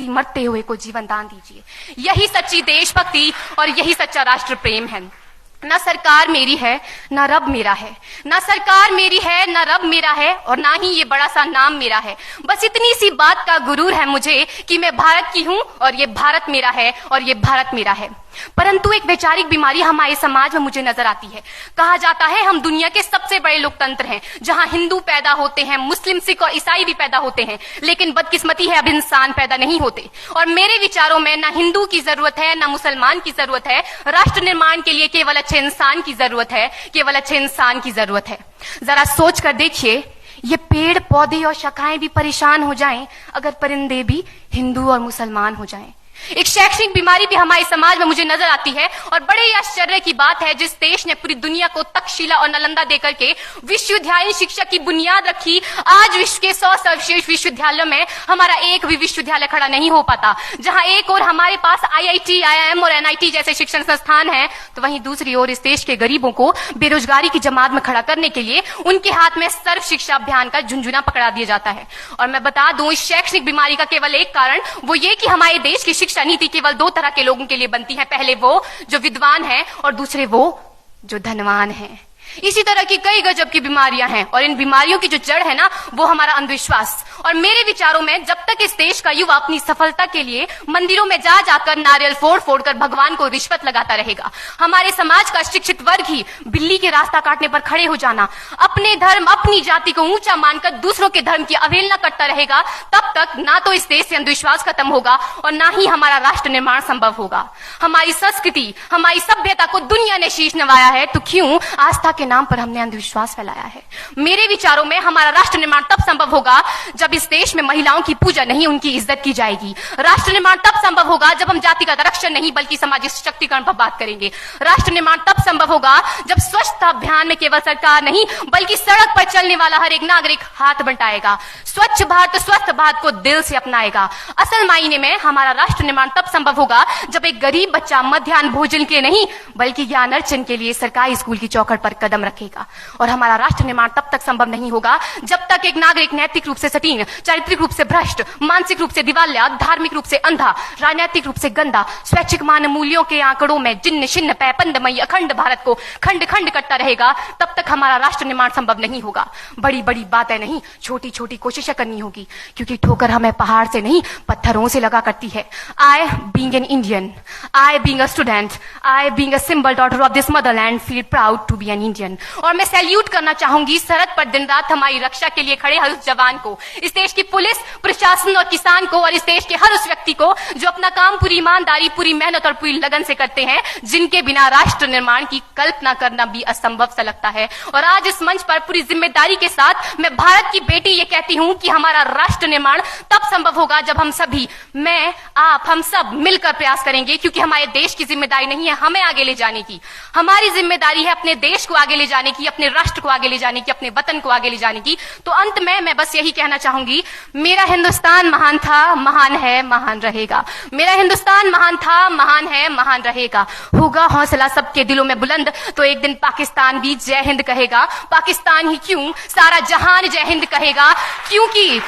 किसी मरते हुए को जीवन दान दीजिए। यही सच्ची देशभक्ति और यही सच्चा राष्ट्र प्रेम है। ना सरकार मेरी है, ना रब मेरा है, ना सरकार मेरी है, ना रब मेरा है, और ना ही ये बड़ा सा नाम मेरा है। बस इतनी सी बात का गुरूर है मुझे कि मैं भारत की हूं और ये भारत मेरा है और ये भारत मेरा है। परंतु एक वैचारिक बीमारी हमारे समाज में मुझे नजर आती है। कहा जाता है हम दुनिया के सबसे बड़े लोकतंत्र हैं, जहां हिंदू पैदा होते हैं, मुस्लिम, सिख और ईसाई भी पैदा होते हैं, लेकिन बदकिस्मती है अब इंसान पैदा नहीं होते। और मेरे विचारों में ना हिंदू की जरूरत है, ना मुसलमान की जरूरत है। राष्ट्र निर्माण के लिए केवल अच्छे इंसान की जरूरत है, केवल अच्छे इंसान की जरूरत है। जरा सोच कर देखिए, ये पेड़ पौधे और शाखाएं भी परेशान हो जाएं अगर परिंदे भी हिंदू और मुसलमान हो जाएं। एक शैक्षणिक बीमारी भी हमारे समाज में मुझे नजर आती है, और बड़े ही आश्चर्य की बात है, जिस देश ने पूरी दुनिया को तक्षशिला और नालंदा देकर के विश्वविद्यालय शिक्षा की बुनियाद रखी, आज विश्व के 100 सर्वश्रेष्ठ विश्वविद्यालयों में हमारा एक भी विश्वविद्यालय खड़ा नहीं हो पाता। जहां एक और हमारे पास IIT, IIM और NIT जैसे शिक्षण संस्थान हैं, तो वहीं दूसरी ओर इस देश के गरीबों को बेरोजगारी की जमात में खड़ा करने के लिए उनके हाथ में सर्व शिक्षा अभियान का झुंझुना पकड़ा दिया जाता है। और मैं बता दूं, इस शैक्षणिक बीमारी का केवल एक कारण वो ये कि हमारे देश की शिक्षा नीति केवल 2 तरह के लोगों के लिए बनती है। पहले वो जो विद्वान हैं और दूसरे वो जो धनवान हैं। इसी तरह की कई गजब की बीमारियां हैं, और इन बीमारियों की जो जड़ है ना, वो हमारा अंधविश्वास। और मेरे विचारों में जब तक इस देश का युवा अपनी सफलता के लिए मंदिरों में जा जाकर नारियल फोड़ फोड़ कर भगवान को रिश्वत लगाता रहेगा, हमारे समाज का शिक्षित वर्ग ही बिल्ली के रास्ता काटने पर खड़े हो जाना, अपने धर्म अपनी जाति को ऊंचा मानकर दूसरों के धर्म की अवहेलना करता रहेगा, तब तक ना तो इस देश से अंधविश्वास खत्म होगा और ना ही हमारा राष्ट्र निर्माण संभव होगा। हमारी संस्कृति, हमारी सभ्यता को दुनिया ने शीश नवाया है, तो क्यों आस्था के नाम पर हमने अंधविश्वास फैलाया है? मेरे विचारों में हमारा राष्ट्र निर्माण तब संभव होगा जब इस देश में महिलाओं की पूजा नहीं, उनकी इज्जत की जाएगी। राष्ट्र निर्माण तब संभव होगा जब हम जातिगत आरक्षण नहीं बल्कि सामाजिक सशक्तिकरण पर बात करेंगे। राष्ट्र निर्माण तब संभव होगा जब स्वच्छता अभियान में केवल सरकार नहीं बल्कि सड़क पर चलने वाला हर एक नागरिक हाथ बंटाएगा, स्वच्छ भारत स्वस्थ भारत को दिल से अपनाएगा। असल मायने में हमारा राष्ट्र निर्माण तब संभव होगा जब एक गरीब बच्चा मध्याह्न भोजन के नहीं बल्कि ज्ञान अर्जन के लिए सरकारी स्कूल की चौखट पर कदम रखेगा। और हमारा राष्ट्र निर्माण तब तक संभव नहीं होगा जब तक एक नागरिक नैतिक रूप से सटीन, चारित्रिक रूप से भ्रष्ट, मानसिक रूप से दिवालिया, धार्मिक रूप से अंधा, राजनीतिक रूप से गंदा, स्वैच्छिक मान मूल्यों के आंकड़ों में जिन्न शिन्न पैपंदमयी अखंड भारत को खंड खंड करता रहेगा, तब तक हमारा राष्ट्र निर्माण संभव नहीं होगा। बड़ी बड़ी बातें नहीं, छोटी छोटी कोशिशें करनी होगी, क्योंकि ठोकर हमें पहाड़ से नहीं पत्थरों से लगा करती है। I being an Indian, I being a student, I being a symbol daughter of this motherland feel proud to be an Indian। और मैं सैल्यूट करना चाहूंगी सरहद पर दिन रात हमारी रक्षा के लिए खड़े हर उस जवान को, इस देश की पुलिस, प्रशासन और किसान को, और इस देश के हर उस व्यक्ति को जो अपना काम पूरी ईमानदारी, पूरी मेहनत और पूरी लगन से करते हैं, जिनके बिना राष्ट्र निर्माण की कल्पना करना भी असंभव सा लगता है। और आज इस मंच पर पूरी जिम्मेदारी के साथ मैं भारत की बेटी ये कहती हूं कि हमारा राष्ट्र निर्माण तब संभव होगा जब हम सभी, मैं, आप, हम सब मिलकर प्रयास करेंगे, क्योंकि हमारे देश की जिम्मेदारी नहीं है हमें आगे ले जाने की, हमारी जिम्मेदारी है अपने देश को आगे ले जाने की, अपने राष्ट्र को आगे ले जाने की, अपने वतन को आगे ले जाने की। तो अंत में मैं बस यही कहना चाहूंगी, मेरा हिंदुस्तान महान था, महान है, महान रहेगा। मेरा हिंदुस्तान महान था, महान है, महान रहेगा। होगा हौसला सबके दिलों में बुलंद तो एक दिन पाकिस्तान भी जय हिंद कहेगा। पाकिस्तान ही क्यों, सारा जहान जय हिंद कहेगा, क्योंकि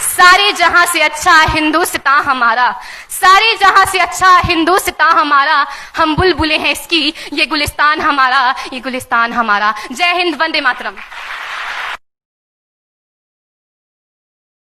सारे जहां से अच्छा हिंदुस्तान हमारा, सारे जहां से अच्छा हिंदुस्तान हमारा, हम बुलबुलें हैं इसकी, ये गुलिस्तान हमारा, ये गुलिस्तान हमारा। जय हिंद, वंदे मातरम।